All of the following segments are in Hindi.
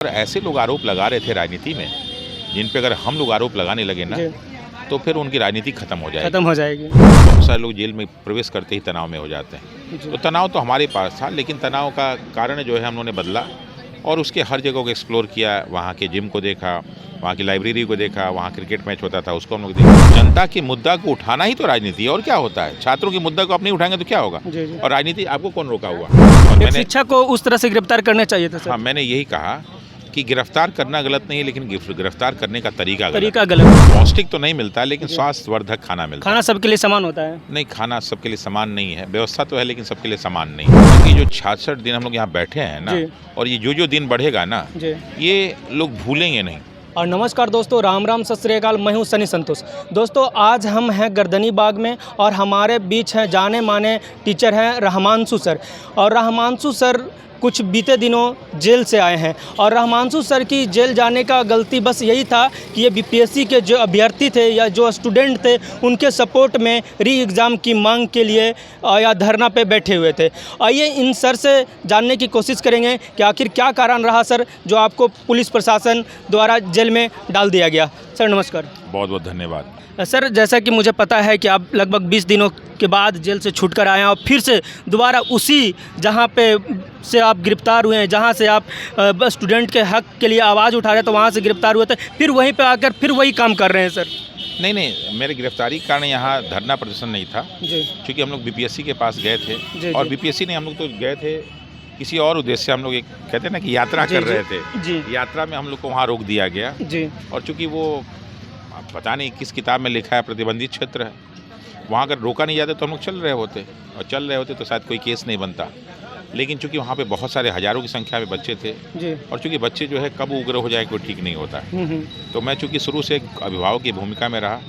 और ऐसे लोग आरोप लगा रहे थे राजनीति में, जिन पे अगर हम लोग आरोप लगाने लगे ना तो फिर उनकी राजनीति खत्म हो जाएगी। बहुत सारे लोग जेल में प्रवेश करते ही तनाव में हो जाते हैं। तो तनाव तो हमारे पास था, लेकिन तनाव का कारण जो है हम लोगों ने बदला और उसके हर जगह को एक्सप्लोर किया। वहाँ के जिम को देखा, वहाँ की लाइब्रेरी को देखा, वहाँ क्रिकेट मैच होता था उसको हम लोग देखा। जनता के मुद्दा को उठाना ही तो राजनीति है, और क्या होता है। छात्रों के मुद्दा को आप नहीं उठाएंगे तो क्या होगा। और राजनीति आपको कौन रोका हुआ। और मैंने शिक्षा को उस तरह से गिरफ्तार करना चाहिए था सर। हाँ, मैंने यही कहा कि गिरफ्तार करना गलत नहीं है, लेकिन गिरफ्तार करने का तरीका गलत। पौष्टिक तो नहीं मिलता, लेकिन स्वास्थ्यवर्धक खाना मिलता है। खाना सबके लिए समान होता है? नहीं, खाना सबके लिए समान नहीं है। व्यवस्था तो है, लेकिन सबके लिए समान नहीं है। क्योंकि जो 66 दिन हम लोग यहाँ बैठे हैं ना, और ये जो दिन बढ़ेगा ना, ये लोग भूलेंगे नहीं। और नमस्कार दोस्तों, राम राम सत श्री अकाल। मैं हूं सनी संतोष। दोस्तों, आज हम हैं गर्दनी बाग में और हमारे बीच हैं जाने माने टीचर हैं रहमांशु सर। और रहमांशु सर कुछ बीते दिनों जेल से आए हैं और रहमांशु सर की जेल जाने का गलती बस यही था कि ये बीपीएससी के जो अभ्यर्थी थे या जो स्टूडेंट थे, उनके सपोर्ट में री एग्ज़ाम की मांग के लिए या धरना पे बैठे हुए थे। आइए इन सर से जानने की कोशिश करेंगे कि आखिर क्या कारण रहा सर जो आपको पुलिस प्रशासन द्वारा जेल में डाल दिया गया। सर नमस्कार। बहुत बहुत धन्यवाद। सर, जैसा कि मुझे पता है कि आप लगभग 20 दिनों के बाद जेल से छूट कर आए हैं और फिर से दोबारा उसी जहां पे से आप गिरफ्तार हुए हैं, जहां से आप स्टूडेंट के हक के लिए आवाज़ उठा रहे थे, वहां से गिरफ्तार हुए थे, फिर वहीं पे आकर फिर वही काम कर रहे हैं सर। नहीं, मेरे गिरफ्तारी के कारण यहाँ धरना प्रदर्शन नहीं था जी, क्योंकि हम लोग बीपीएससी के पास गए थे जी, और बीपीएससी नहीं, हम लोग तो गए थे किसी और उद्देश्य से। हम लोग एक कहते हैं ना कि यात्रा कर रहे थे जी। यात्रा में हम लोग को वहाँ रोक दिया गया जी। और चूँकि वो पता नहीं किस किताब में लिखा है प्रतिबंधित क्षेत्र है, वहाँ अगर रोका नहीं जाता तो हम लोग चल रहे होते तो शायद कोई केस नहीं बनता। लेकिन चूंकि वहाँ पे बहुत सारे हज़ारों की संख्या में बच्चे थे जी। और चूंकि बच्चे जो है कब उग्र हो जाए कोई ठीक नहीं होता है। तो मैं चूंकि शुरू से एक अभिभावक की भूमिका में रहा,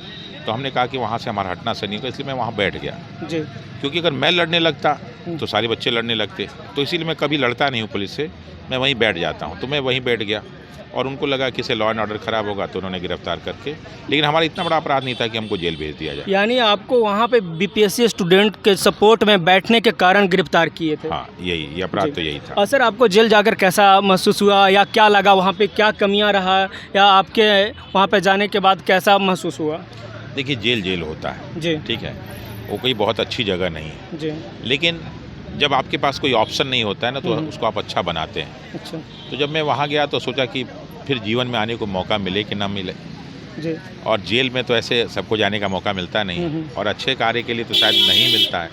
तो हमने कहा कि वहाँ से हमारा हटना सही नहीं होगा, इसलिए मैं वहाँ बैठ गया जी। क्योंकि अगर मैं लड़ने लगता तो सारे बच्चे लड़ने लगते, तो इसीलिए मैं कभी लड़ता नहीं हूँ पुलिस से, मैं वहीं बैठ जाता हूँ। तो मैं वहीं बैठ गया और उनको लगा कि इसे लॉ एंड ऑर्डर खराब होगा, तो उन्होंने गिरफ्तार करके, लेकिन हमारा इतना बड़ा अपराध नहीं था कि हमको जेल भेज दिया जाए। यानी आपको वहाँ पे बीपीएससी स्टूडेंट के सपोर्ट में बैठने के कारण गिरफ्तार किए थे? हाँ, ये अपराध तो यही था। और सर, आपको जेल जाकर कैसा महसूस हुआ या क्या लगा, वहाँ पे क्या कमियाँ रहा, या आपके वहाँ पे जाने के बाद कैसा महसूस हुआ? देखिए, जेल होता है जी, ठीक है, वो कोई बहुत अच्छी जगह नहीं है जी। लेकिन जब आपके पास कोई ऑप्शन नहीं होता है ना, तो उसको आप अच्छा बनाते हैं। अच्छा। तो जब मैं वहाँ गया तो सोचा कि फिर जीवन में आने को मौका मिले कि ना मिले जी। और जेल में तो ऐसे सबको जाने का मौका मिलता नहीं, और अच्छे कार्य के लिए तो शायद नहीं मिलता है।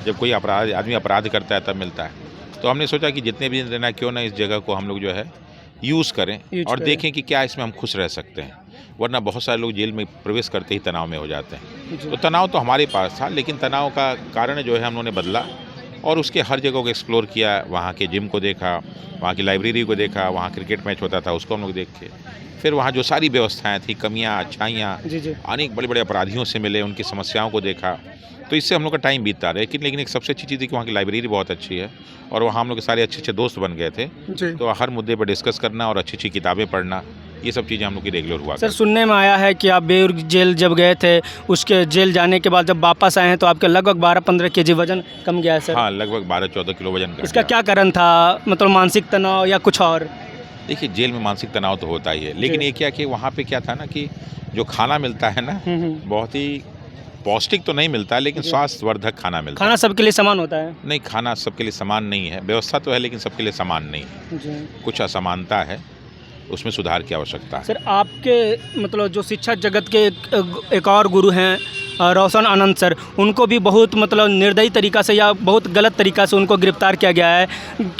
जब कोई आदमी अपराध करता है तब मिलता है। तो हमने सोचा कि जितने भी दिन रहना क्यों ना इस जगह को हम लोग जो है यूज़ करें और देखें कि क्या इसमें हम खुश रह सकते हैं। वरना बहुत सारे लोग जेल में प्रवेश करते ही तनाव में हो जाते हैं। तो तनाव तो हमारे पास था, लेकिन तनाव का कारण जो है हम लोगों ने बदला और उसके हर जगह को एक्सप्लोर किया। वहाँ के जिम को देखा, वहाँ की लाइब्रेरी को देखा, वहाँ क्रिकेट मैच होता था उसको हम लोग देख के, फिर वहाँ जो सारी व्यवस्थाएं थी, कमियाँ अच्छाइयाँ, अनेक बड़े बड़े अपराधियों से मिले, उनकी समस्याओं को देखा। तो इससे हम लोग का टाइम बीतता रहा। लेकिन एक सबसे अच्छी चीज़ है कि वहाँ की लाइब्रेरी बहुत अच्छी है और वहाँ हम लोग के सारे अच्छे दोस्त बन गए थे। तो हर मुद्दे पर डिस्कस करना और अच्छी किताबें पढ़ना, ये सब चीज़ें हम लोग की रेगुलर हुआ। सर, सुनने में आया है कि आप बेउर जेल जब गए थे, उसके जेल जाने के बाद जब वापस आए हैं तो आपके लगभग 12-15 kg वजन कम गया है सर? हाँ, लगभग 12-14 किलो वजन। इसका क्या कारण था, मतलब मानसिक तनाव या कुछ और? देखिए, जेल में मानसिक तनाव तो होता ही है, लेकिन ये क्या कि वहाँ पे क्या था ना कि जो खाना मिलता है ना, बहुत ही पौष्टिक तो नहीं मिलता, लेकिन स्वास्थ्यवर्धक खाना मिलता है। खाना सबके लिए समान होता है? नहीं, खाना सबके लिए समान नहीं है। व्यवस्था तो है, लेकिन सबके लिए समान नहीं है। कुछ असमानता है, उसमें सुधार की आवश्यकता है। सर, आपके मतलब जो शिक्षा जगत के एक और गुरु हैं रोशन आनंद सर, उनको भी बहुत मतलब निर्दयी तरीक़ा से या बहुत गलत तरीक़ा से उनको गिरफ्तार किया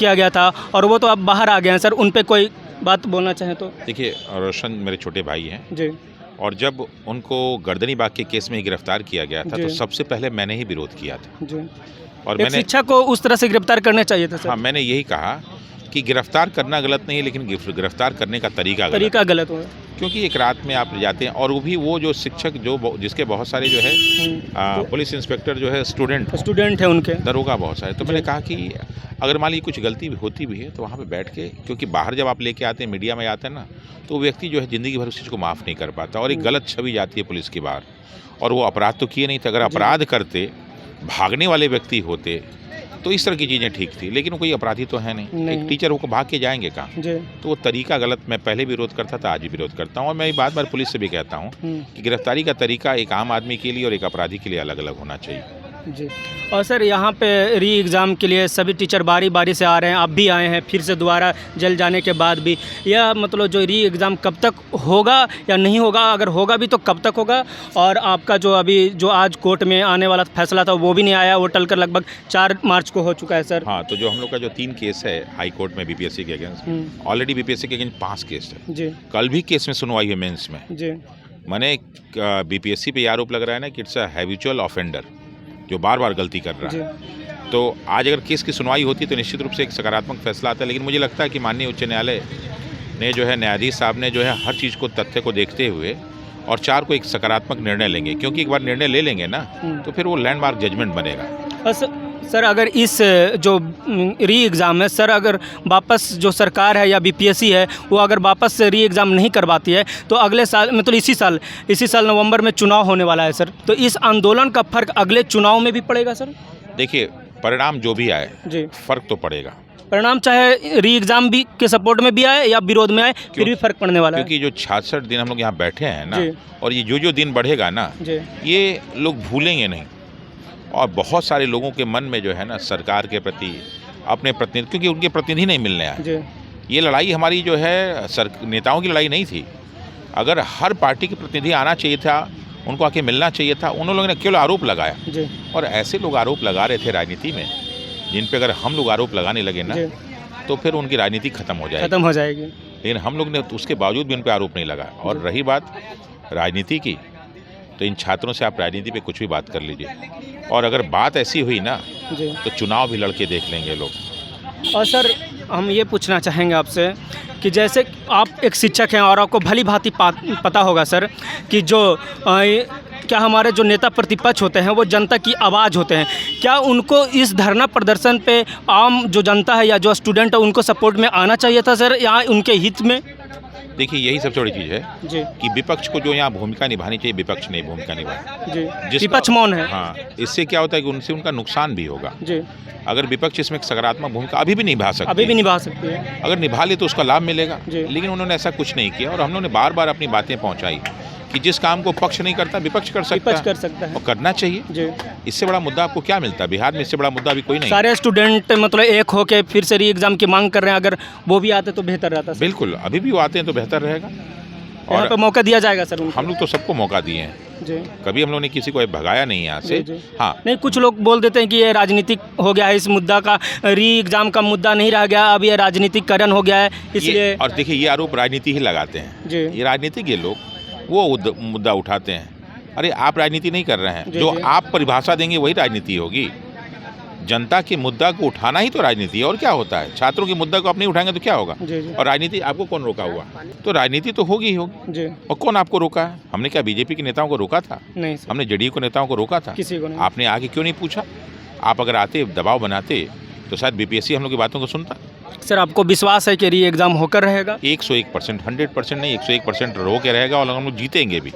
गया था और वो तो अब बाहर आ गए हैं। सर, उन पे कोई बात बोलना चाहें तो? देखिए, रोशन मेरे छोटे भाई हैं जी, और जब उनको गर्दनी बाग के केस में गिरफ्तार किया गया था तो सबसे पहले मैंने ही विरोध किया था जी। और मैंने शिक्षा को उस तरह से गिरफ्तार करना चाहिए था सर। हाँ, मैंने यही कहा कि गिरफ्तार करना गलत नहीं है, लेकिन गिरफ्तार करने का तरीका गलत हो। क्योंकि एक रात में आप जाते हैं, और वो भी वो जो शिक्षक जिसके बहुत सारे जो है पुलिस इंस्पेक्टर जो है स्टूडेंट है, उनके दरोगा बहुत सारे। तो मैंने कहा कि अगर मान लीजिए कुछ गलती होती भी है तो वहाँ पे बैठ के, क्योंकि बाहर जब आप लेके आते हैं, मीडिया में आते हैं ना, तो व्यक्ति जो है ज़िंदगी भर उस चीज़ को माफ़ नहीं कर पाता और एक गलत छवि जाती है पुलिस की बाहर। और वो अपराध तो किए नहीं थे, अगर अपराध करते, भागने वाले व्यक्ति होते तो इस तरह की चीज़ें ठीक थी, लेकिन वो कोई अपराधी तो है नहीं। एक टीचर वो भाग के जाएंगे कहाँ? तो वो तरीका गलत, मैं पहले भी विरोध करता था, आज भी विरोध करता हूँ, और मैं बार बार पुलिस से भी कहता हूँ कि गिरफ्तारी का तरीका एक आम आदमी के लिए और एक अपराधी के लिए अलग अलग होना चाहिए। जी। और सर यहाँ पे री एग्ज़ाम के लिए सभी टीचर बारी बारी से आ रहे हैं, आप भी आए हैं फिर से दोबारा जेल जाने के बाद भी। यह मतलब जो री एग्ज़ाम कब तक होगा या नहीं होगा, अगर होगा भी तो कब तक होगा? और आपका जो अभी जो आज कोर्ट में आने वाला फैसला था वो भी नहीं आया, वो टलकर लगभग 4 मार्च को हो चुका है सर। हाँ, तो जो हम लोग का जो 3 केस है हाई कोर्ट में बीपीएससी के अगेंस्ट, ऑलरेडी बीपीएससी के अगेंस्ट 5 केस है जी। कल भी केस में सुनवाई है मेंस में जी। मैंने बीपीएससी पे आरोप लग रहा है ना कि इट्स अ हैबिचुअल ऑफेंडर, जो बार बार गलती कर रहा है। तो आज अगर केस की सुनवाई होती तो निश्चित रूप से एक सकारात्मक फैसला आता है, लेकिन मुझे लगता है कि माननीय उच्च न्यायालय ने जो है, न्यायाधीश साहब ने जो है हर चीज़ को, तथ्य को देखते हुए और 4 को एक सकारात्मक निर्णय लेंगे, क्योंकि एक बार निर्णय ले लेंगे ना तो फिर वो लैंडमार्क जजमेंट बनेगा। सर अगर इस जो री एग्ज़ाम है सर, अगर वापस जो सरकार है या बीपीएससी है वो अगर वापस से री एग्ज़ाम नहीं करवाती है तो अगले साल, मतलब इसी साल नवंबर में चुनाव होने वाला है सर, तो इस आंदोलन का फ़र्क अगले चुनाव में भी पड़ेगा सर? देखिए, परिणाम जो भी आए जी, फ़र्क तो पड़ेगा। परिणाम चाहे री एग्ज़ाम भी के सपोर्ट में भी आए या विरोध में आए, फिर भी फ़र्क पड़ने वाला है। क्योंकि जो 66 दिन हम लोग यहाँ बैठे हैं ना, और ये जो दिन बढ़ेगा ना, ये लोग भूलेंगे नहीं। और बहुत सारे लोगों के मन में जो है ना, सरकार के प्रति, अपने प्रतिनिधि, क्योंकि उनके प्रतिनिधि नहीं मिलने आए। ये लड़ाई हमारी जो है नेताओं की लड़ाई नहीं थी। अगर हर पार्टी के प्रतिनिधि आना चाहिए था, उनको आके मिलना चाहिए था, उन लोगों ने केवल आरोप लगाया। और ऐसे लोग आरोप लगा रहे थे राजनीति में, जिन पे अगर हम लोग आरोप लगाने लगे ना तो फिर उनकी राजनीति खत्म हो जाएगी। लेकिन हम लोग ने उसके बावजूद भी उन पर आरोप नहीं लगाया। और रही बात राजनीति की, तो इन छात्रों से आप राजनीति पे कुछ भी बात कर लीजिए, और अगर बात ऐसी हुई ना तो चुनाव भी लड़के देख लेंगे लोग। और सर हम ये पूछना चाहेंगे आपसे कि जैसे आप एक शिक्षक हैं और आपको भली भांति पता होगा सर कि जो क्या हमारे जो नेता प्रतिपक्ष होते हैं वो जनता की आवाज़ होते हैं, क्या उनको इस धरना प्रदर्शन पे आम जो जनता है या जो स्टूडेंट है उनको सपोर्ट में आना चाहिए था सर, या उनके हित में? देखिए, यही सबसे बड़ी चीज़ है जी, कि विपक्ष को जो यहाँ भूमिका निभानी चाहिए, विपक्ष ने भूमिका निभाई। विपक्ष मौन है। हाँ, इससे क्या होता है कि उनसे उनका नुकसान भी होगा जी। अगर विपक्ष इसमें एक सकारात्मक भूमिका अभी भी निभा सकती है, अगर निभा ले तो उसका लाभ मिलेगा, लेकिन उन्होंने ऐसा कुछ नहीं किया। और हम लोगों ने बार बार अपनी बातें पहुँचाई कि जिस काम को पक्ष नहीं करता विपक्ष कर सकता है, और करना चाहिए जी। इससे बड़ा मुद्दा आपको क्या मिलता है बिहार में? इससे बड़ा मुद्दा भी कोई नहीं। सारे स्टूडेंट मतलब एक होके फिर से री एग्ज़ाम की मांग कर रहे हैं, अगर वो भी आते तो बेहतर रहता। बिल्कुल, अभी भी वो आते हैं तो बेहतर रहेगा, और तो मौका दिया जाएगा सर उनको। हम लोग तो सबको मौका दिए हैं जी, कभी हम लोग ने किसी को भगाया नहीं यहाँ से। हाँ, नहीं, कुछ लोग बोल देते हैं कि ये राजनीतिक हो गया है, इस मुद्दा का, री एग्ज़ाम का मुद्दा नहीं रह गया, अब ये राजनीतिकरण हो गया है, इसलिए। और देखिए, ये आरोप राजनीति ही लगाते हैं जी। ये राजनीतिक ये लोग वो मुद्दा उठाते हैं। अरे आप राजनीति नहीं कर रहे हैं, जो आप परिभाषा देंगे वही राजनीति होगी। जनता के मुद्दा को उठाना ही तो राजनीति है, और क्या होता है? छात्रों के मुद्दा को आप नहीं उठाएंगे तो क्या होगा? और राजनीति आपको कौन रोका हुआ? तो राजनीति तो होगी ही होगी। और कौन आपको रोका है? हमने क्या बीजेपी के नेताओं को रोका था? नहीं। हमने जेडीयू के नेताओं को रोका था? किसी को नहीं। आपने आगे क्यों नहीं पूछा? आप अगर आते, दबाव बनाते, तो शायद बीपीएससी हम लोग की बातों को सुनता। सर आपको विश्वास है कि री एग्ज़ाम होकर रहेगा? 101%, 100% नहीं, 101% रो के रहेगा, और हम लोग जीतेंगे भी।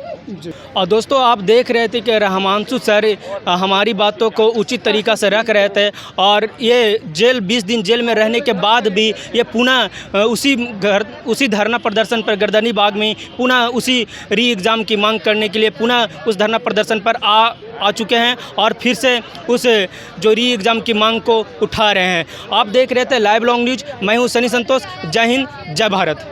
और दोस्तों, आप देख रहे थे कि रहमानसु सर हमारी बातों को उचित तरीक़ा से रख रहे थे, और ये 20 दिन जेल में रहने के बाद भी ये पुनः उसी धरना प्रदर्शन पर गर्दनी बाग में पुनः उसी री एग्ज़ाम की मांग करने के लिए पुनः उस धरना प्रदर्शन पर आ चुके हैं, और फिर से उस जो री एग्ज़ाम की मांग को उठा रहे हैं। आप देख रहे थे लाइव लॉन्ग न्यूज़, मैं हूँ सनी संतोष। जय हिंद, जय भारत।